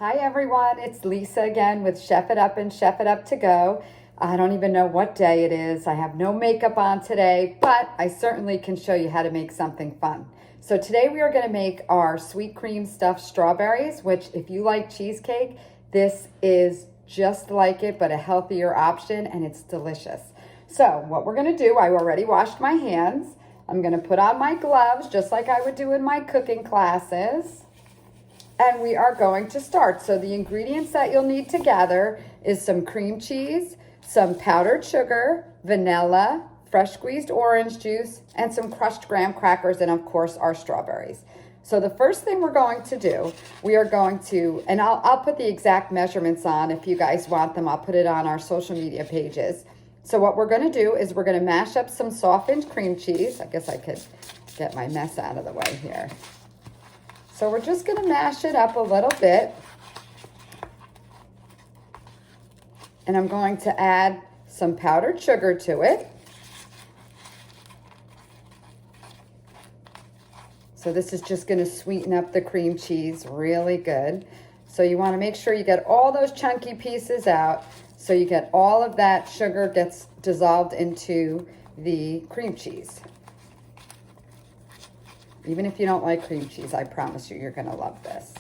Hi everyone, it's Lisa again with Chef It Up and Chef It Up to Go. I don't even know what day it is. I have no makeup on today, but I certainly can show you how to make something fun. So today we are going to make our sweet cream stuffed strawberries, which if you like cheesecake, this is just like it, but a healthier option, and it's delicious. So what we're going to do, I already washed my hands. I'm going to put on my gloves just like I would do in my cooking classes. And we are going to start. So the ingredients that you'll need to gather is some cream cheese, some powdered sugar, vanilla, fresh squeezed orange juice, and some crushed graham crackers, and of course our strawberries. So the first thing we're going to do, we are going to, and I'll put the exact measurements on if you guys want them. I'll put it on our social media pages. So what we're going to do is we're going to mash up some softened cream cheese. I guess I could get my mess out of the way here. So we're just going to mash it up a little bit. And I'm going to add some powdered sugar to it. So this is just going to sweeten up the cream cheese really good. So you want to make sure you get all those chunky pieces out so you get all of that sugar gets dissolved into the cream cheese. Even if you don't like cream cheese, I promise you, you're going to love this.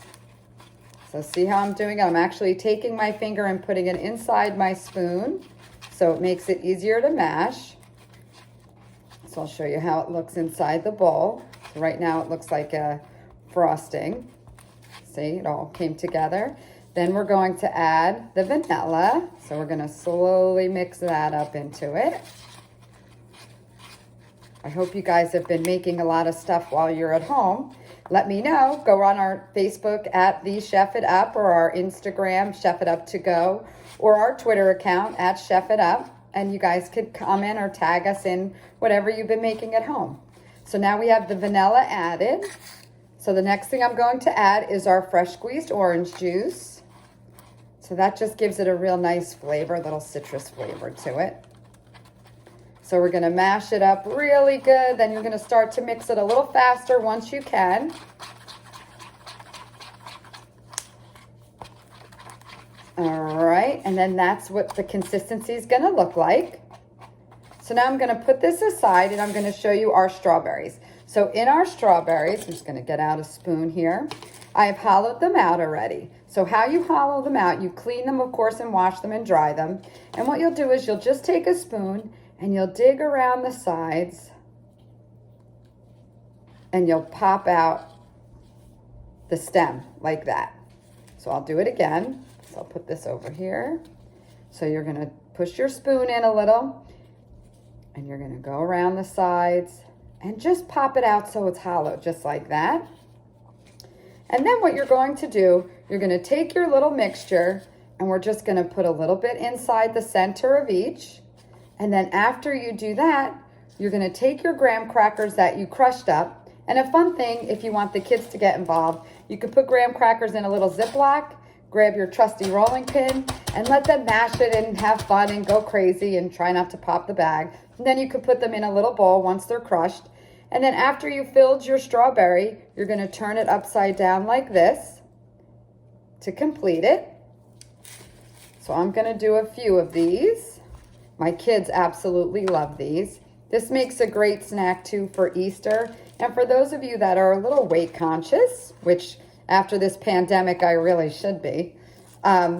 So see how I'm doing it? I'm actually taking my finger and putting it inside my spoon so it makes it easier to mash. So I'll show you how it looks inside the bowl. So right now it looks like a frosting. See, it all came together. Then we're going to add the vanilla. So we're going to slowly mix that up into it. I hope you guys have been making a lot of stuff while you're at home. Let me know. Go on our Facebook at The Chef It Up, or our Instagram, Chef It Up to Go, or our Twitter account at Chef It Up. And you guys could comment or tag us in whatever you've been making at home. So now we have the vanilla added. So the next thing I'm going to add is our fresh squeezed orange juice. So that just gives it a real nice flavor, a little citrus flavor to it. So we're going to mash it up really good. Then you're going to start to mix it a little faster once you can. All right, and then that's what the consistency is going to look like. So now I'm going to put this aside and I'm going to show you our strawberries. So in our strawberries, I'm just going to get out a spoon here. I have hollowed them out already. So how you hollow them out, you clean them, of course, and wash them and dry them. And what you'll do is you'll just take a spoon and you'll dig around the sides and you'll pop out the stem like that. So I'll do it again. So I'll put this over here. So you're going to push your spoon in a little and you're going to go around the sides and just pop it out so it's hollow, just like that. And then what you're going to do, you're going to take your little mixture and we're just going to put a little bit inside the center of each. And then after you do that, you're going to take your graham crackers that you crushed up. And a fun thing, if you want the kids to get involved, you can put graham crackers in a little Ziploc, grab your trusty rolling pin, and let them mash it and have fun and go crazy and try not to pop the bag. And then you can put them in a little bowl once they're crushed. And then after you filled your strawberry, you're going to turn it upside down like this to complete it. So I'm going to do a few of these. My kids absolutely love these. This makes a great snack too for Easter. And for those of you that are a little weight conscious, which after this pandemic I really should be,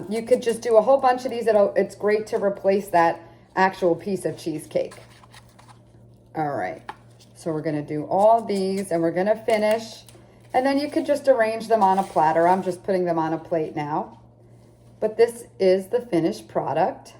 you could just do a whole bunch of these. It's great to replace that actual piece of cheesecake. All right. So we're going to do all these and we're going to finish. And then you could just arrange them on a platter. I'm just putting them on a plate now. But this is the finished product.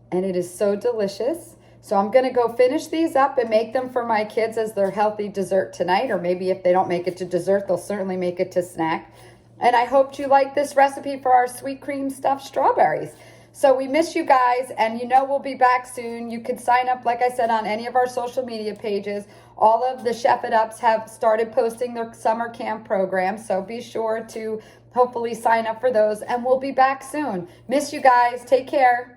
And it is so delicious. So I'm going to go finish these up and make them for my kids as their healthy dessert tonight. Or maybe if they don't make it to dessert, they'll certainly make it to snack. And I hope you like this recipe for our sweet cream stuffed strawberries. So we miss you guys, and you know we'll be back soon. You can sign up, like I said, on any of our social media pages. All of the Chef It Ups have started posting their summer camp programs, so be sure to hopefully sign up for those, and we'll be back soon. Miss you guys. Take care.